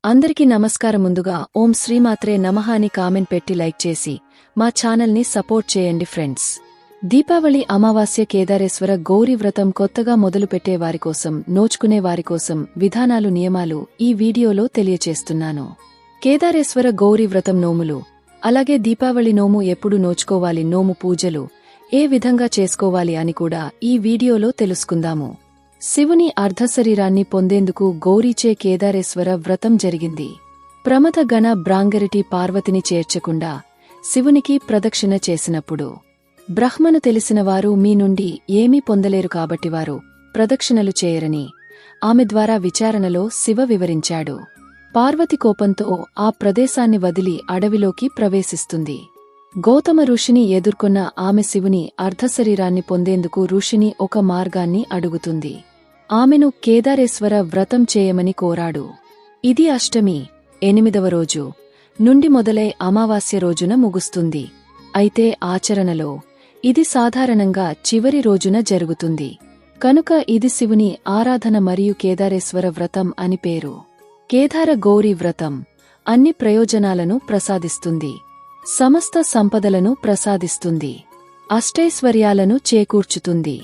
అందరికీ నమస్కారం. ముందుగా ఓం శ్రీమాత్రే నమః అని కామెంట్ పెట్టి లైక్ చేసి మా ఛానల్ని సపోర్ట్ చేయండి ఫ్రెండ్స్. దీపావళి అమావాస్య కేదారేశ్వర గౌరీ వ్రతం కొత్తగా మొదలుపెట్టే వారికోసం, నోచుకునే వారికోసం విధానాలు, నియమాలు ఈ వీడియోలో తెలియచేస్తున్నాను. కేదారేశ్వర గౌరీ వ్రతం నోములు, అలాగే దీపావళి నోము ఎప్పుడు నోచుకోవాలి, నోము పూజలు ఏ విధంగా చేసుకోవాలి అని కూడా ఈ వీడియోలో తెలుసుకుందాము. శివుని అర్ధశరీరాన్ని పొందేందుకు గౌరీచే కేదారేశ్వర వ్రతం జరిగింది. ప్రమథ గణ బ్రాంగరిటి పార్వతిని చేర్చకుండా శివునికి ప్రదక్షిణ చేసినప్పుడు, బ్రహ్మను తెలిసినవారు మీ నుండి ఏమీ పొందలేరు కాబట్టి వారు ప్రదక్షిణలు చేయరని ఆమె ద్వారా విచారణలో శివ వివరించాడు. పార్వతి కోపంతో ఆ ప్రదేశాన్ని వదిలి అడవిలోకి ప్రవేశిస్తుంది. గౌతమ ఋషిని ఎదుర్కొన్న ఆమె శివుని అర్ధశరీరాన్ని పొందేందుకు ఋషిని ఒక మార్గాన్ని అడుగుతుంది. ఆమెను కేదారేశ్వర వ్రతం చేయమని కోరాడు. ఇది అష్టమి 8వ రోజు నుండి మొదలై అమావాస్య రోజున ముగుస్తుంది. అయితే ఆచరణలో ఇది సాధారణంగా చివరి రోజున జరుగుతుంది. కనుక ఇది శివుని ఆరాధన మరియు కేదారేశ్వర వ్రతం అని పేరు. కేదార గౌరీ వ్రతం అన్ని ప్రయోజనాలను ప్రసాదిస్తుంది. సమస్త సంపదలను ప్రసాదిస్తుంది. అష్టైశ్వర్యాలను చేకూర్చుతుంది.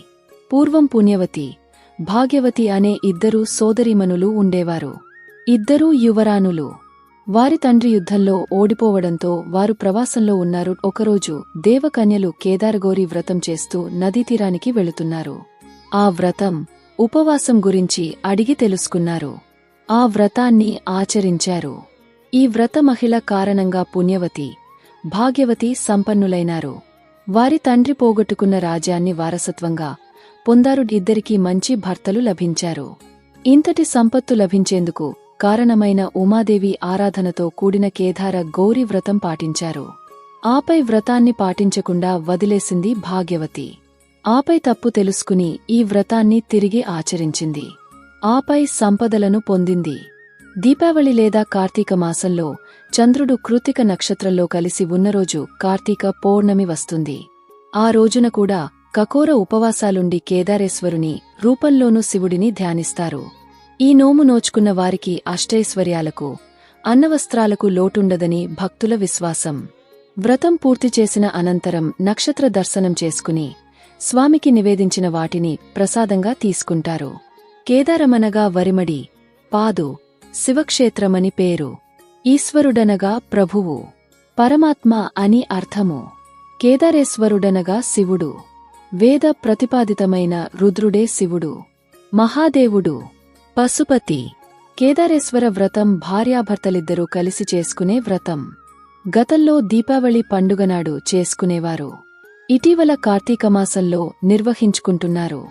పూర్వం పుణ్యవతి, భాగ్యవతి అనే ఇద్దరు సోదరీమణులు ఉండేవారు. ఇద్దరూ యువరాణులు. వారి తండ్రి యుద్ధంలో ఓడిపోవడంతో వారు ప్రవాసంలో ఉన్నారు. ఒకరోజు దేవకన్యలు కేదారగౌరీ వ్రతం చేస్తూ నదీతీరానికి వెళుతున్నారు. ఆ వ్రతం, ఉపవాసం గురించి అడిగి తెలుసుకున్నారు. ఆ వ్రతాన్ని ఆచరించారు. ఈ వ్రత మహిళ కారణంగా పుణ్యవతి, భాగ్యవతి సంపన్నులైనారు. వారి తండ్రి పోగొట్టుకున్న రాజ్యాన్ని వారసత్వంగా పొందారు. ఇద్దరికీ మంచి భర్తలు లభించారు. ఇంతటి సంపత్తు లభించేందుకు కారణమైన ఉమాదేవి ఆరాధనతో కూడిన కేదార గౌరీ వ్రతం పాటించారు. ఆపై వ్రతాన్ని పాటించకుండా వదిలేసింది భాగ్యవతి. ఆపై తప్పు తెలుసుకుని ఈ వ్రతాన్ని తిరిగి ఆచరించింది. ఆపై సంపదలను పొందింది. దీపావళి లేదా కార్తీక మాసంలో చంద్రుడు కృత్తిక నక్షత్రంలో కలిసి ఉన్నరోజు కార్తీక పౌర్ణమి వస్తుంది. ఆ రోజున కూడా కఠోర ఉపవాసాలుండి కేదారేశ్వరుని రూపంలోనూ శివుడిని ధ్యానిస్తారు. ఈ నోము నోచుకున్న వారికి అష్టైశ్వర్యాలకు, అన్నవస్త్రాలకు లోటుండదని భక్తుల విశ్వాసం. వ్రతం పూర్తి చేసిన అనంతరం నక్షత్ర దర్శనం చేసుకుని స్వామికి నివేదించిన వాటిని ప్రసాదంగా తీసుకుంటారు. కేదారమనగా వరిమడి, పాదు, శివక్షేత్రమని పేరు. ఈశ్వరుడనగా ప్రభువు, పరమాత్మ అని అర్థము. కేదారేశ్వరుడనగా శివుడు, వేద ప్రతిపాదితమైన రుద్రుడే శివుడు, మహాదేవుడు, పశుపతి. కేదారేశ్వర వ్రతం భార్యాభర్తలిద్దరూ కలిసి చేసుకునే వ్రతం. గతంలో దీపావళి పండుగనాడు చేసుకునేవారు. ఇటీవల కార్తీకమాసంలో నిర్వహించుకుంటున్నారు.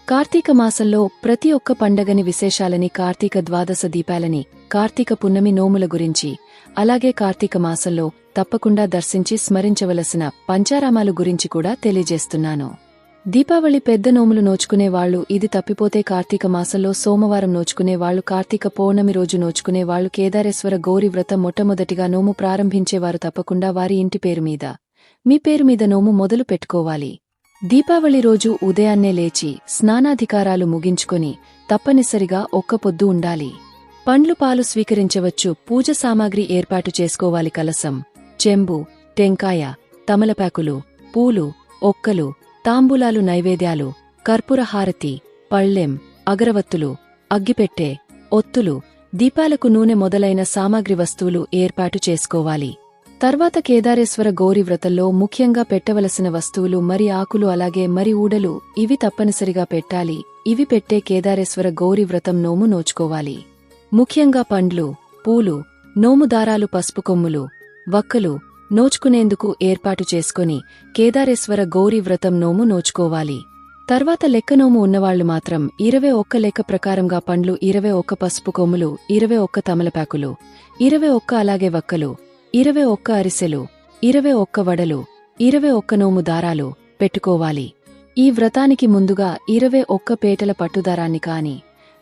కార్తీకమాసంలో ప్రతి ఒక్క పండగని విశేషాలని, కార్తీక ద్వాదశ దీపాలని, కార్తీక పున్నమి నోముల గురించి, అలాగే కార్తీక మాసంలో తప్పకుండా దర్శించి స్మరించవలసిన పంచారామాలు గురించి కూడా తెలియజేస్తున్నాను. దీపావళి పెద్ద నోములు నోచుకునే వాళ్లు ఇది తప్పిపోతే కార్తీక మాసంలో సోమవారం నోచుకునే వాళ్లు, కార్తీక పౌర్ణమి రోజు నోచుకునే వాళ్లు, కేదారేశ్వర గౌరీ వ్రతం మొట్టమొదటిగా నోము ప్రారంభించేవారు తప్పకుండా వారి ఇంటి పేరు మీద, మీ పేరు మీద నోము మొదలు పెట్టుకోవాలి. దీపావళి రోజు ఉదయాన్నే లేచి స్నానాధికారాలు ముగించుకొని తప్పనిసరిగా ఒక్క పొద్దు ఉండాలి. పండ్లు, పాలు స్వీకరించవచ్చు. పూజ సామాగ్రి ఏర్పాటు చేసుకోవాలి. కలసం, చెంబు, టెంకాయ, తమలపాకులు, పూలు, ఒక్కలు, తాంబూలాలు, నైవేద్యాలు, కర్పూర హారతి, పళ్ళెం, అగరవత్తులు, అగ్గిపెట్టె, ఒత్తులు, దీపాలకు నూనె మొదలైన సామాగ్రి వస్తువులు ఏర్పాటు చేసుకోవాలి. తర్వాత కేదారేశ్వర గౌరీ వ్రతంలో ముఖ్యంగా పెట్టవలసిన వస్తువులు మరి ఆకులు, అలాగే మరి ఊడలు, ఇవి తప్పనిసరిగా పెట్టాలి. ఇవి పెట్టే కేదారేశ్వర గౌరీ వ్రతం నోము నోచుకోవాలి. ముఖ్యంగా పండ్లు, పూలు, నోము దారాలు, పసుపు కొమ్ములు, వక్కలు నోచుకునేందుకు ఏర్పాటు చేసుకుని కేదారేశ్వర గౌరీ వ్రతం నోము నోచుకోవాలి. తర్వాత లెక్క నోము ఉన్నవాళ్లు మాత్రం 21 లెక్క ప్రకారంగా పండ్లు 21, పసుపు కొమ్ములు 21, తమలపాకులు 21, అలాగే వక్కలు 21, అరిసెలు 21, వడలు 21 నోము దారాలు పెట్టుకోవాలి. ఈ వ్రతానికి ముందుగా 21 పేటల పట్టుదారాన్ని కాని,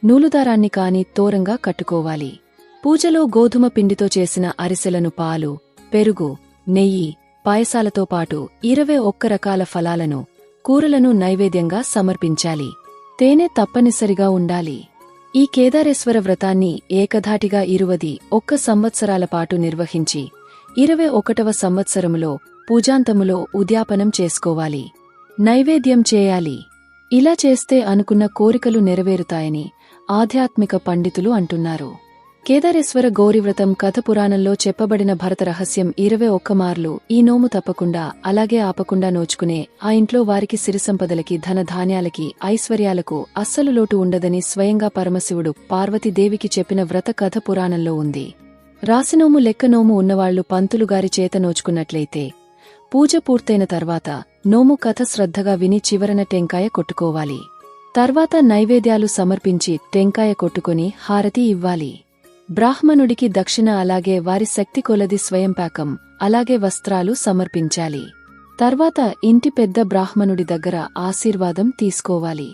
నూలుదారాన్ని కాని తోరంగా కట్టుకోవాలి. పూజలో గోధుమ పిండితో చేసిన అరిసెలను పాలు, పెరుగు, నెయ్యి, పాయసాలతో పాటు 21 రకాల ఫలాలను, కూరలను నైవేద్యంగా సమర్పించాలి. తేనె తప్పనిసరిగా ఉండాలి. ఈ కేదారేశ్వర వ్రతాన్ని ఏకధాటిగా 21 సంవత్సరాల పాటు నిర్వహించి 21వ సంవత్సరములో పూజాంతములో ఉద్యాపనం చేసుకోవాలి. నైవేద్యం చేయాలి. ఇలా చేస్తే అనుకున్న కోరికలు నెరవేరుతాయని ఆధ్యాత్మిక పండితులు అంటున్నారు. కేదారేశ్వర గౌరీవ్రతం కథ పురాణంలో చెప్పబడిన భరత రహస్యం 21 మార్లు ఈ నోము తప్పకుండా అలాగే ఆపకుండా నోచుకునే ఆ ఇంట్లో వారికి సిరిసంపదలకి ధనధాన్యాలకి ఐశ్వర్యాలకు అస్సలు లోటు ఉండదని స్వయంగా పరమశివుడు పార్వతీదేవికి చెప్పిన వ్రత కథ పురాణంలో ఉంది. రాసినోము లెక్కనోము ఉన్నవాళ్లు పంతులుగారి చేత నోచుకున్నట్లయితే పూజ పూర్తయిన తర్వాత నోము కథ శ్రద్ధగా విని చివరన టెంకాయ కొట్టుకోవాలి. తర్వాత నైవేద్యాలు సమర్పించి టెంకాయ కొట్టుకొని హారతి ఇవ్వాలి. బ్రాహ్మణుడికి దక్షిణ అలాగే వారి శక్తి కొలది స్వయంపాకం అలాగే వస్త్రాలు సమర్పించాలి. తర్వాత ఇంటి పెద్ద బ్రాహ్మణుడి దగ్గర ఆశీర్వాదం తీసుకోవాలి.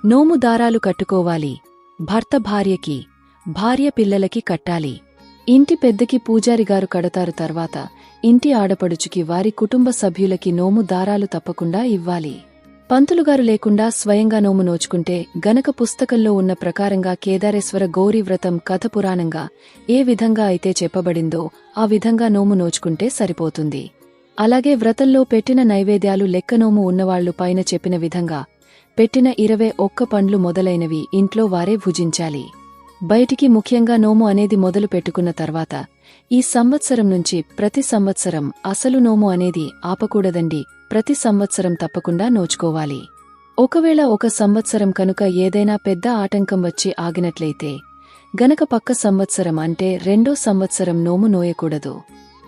నోము దారాలు కట్టుకోవాలి. భర్త భార్యకి, భార్య పిల్లలకి కట్టాలి. ఇంటి పెద్దకి పూజారిగారు కడతారు. తర్వాత ఇంటి ఆడపడుచుకి వారి కుటుంబ సభ్యులకి నోము దారాలు తప్పకుండా ఇవ్వాలి. పంతులుగారు లేకుండా స్వయంగా నోము నోచుకుంటే గనక పుస్తకంలో ఉన్న ప్రకారంగా కేదారేశ్వర గౌరీ వ్రతం కథ పురాణంగా ఏ విధంగా అయితే చెప్పబడిందో ఆ విధంగా నోము నోచుకుంటే సరిపోతుంది. అలాగే వ్రతంలో పెట్టిన నైవేద్యాలు లెక్కనోము ఉన్నవాళ్లు పైన చెప్పిన విధంగా పెట్టిన 21 పండ్లు మొదలైనవి ఇంట్లో వారే భుజించాలి. బయటికి ముఖ్యంగా నోము అనేది మొదలు పెట్టుకున్న తర్వాత ఈ సంవత్సరం నుంచి ప్రతి సంవత్సరం అసలు నోము అనేది ఆపకూడదండి. ప్రతి సంవత్సరం తప్పకుండా నోచుకోవాలి. ఒకవేళ ఒక సంవత్సరం కనుక ఏదైనా పెద్ద ఆటంకం వచ్చి ఆగినట్లయితే గనక పక్క సంవత్సరం అంటే రెండో సంవత్సరం నోము నోయకూడదు.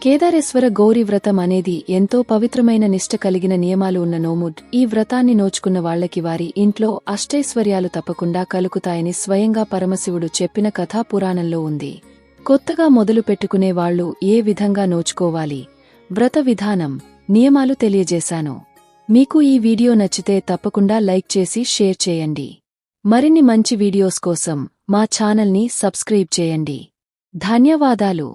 కేదారేశ్వర గౌరీ వ్రతం అనేది ఎంతో పవిత్రమైన నిష్ట కలిగిన నియమాలు ఉన్న నోము. ఈ వ్రతాన్ని నోచుకున్న వాళ్లకి వారి ఇంట్లో అష్టైశ్వర్యాలు తప్పకుండా కలుగుతాయని స్వయంగా పరమశివుడు చెప్పిన కథా పురాణంలో ఉంది. కొత్తగా మొదలు పెట్టుకునే వాళ్లు ఏ విధంగా నోచుకోవాలి, వ్రత విధానం, నియమాలు తెలియజేశాను. మీకు ఈ వీడియో నచ్చితే తప్పకుండా లైక్ చేసి షేర్ చేయండి. మరిన్ని మంచి వీడియోస్ కోసం మా ఛానల్ని సబ్స్క్రైబ్ చేయండి. ధన్యవాదాలు.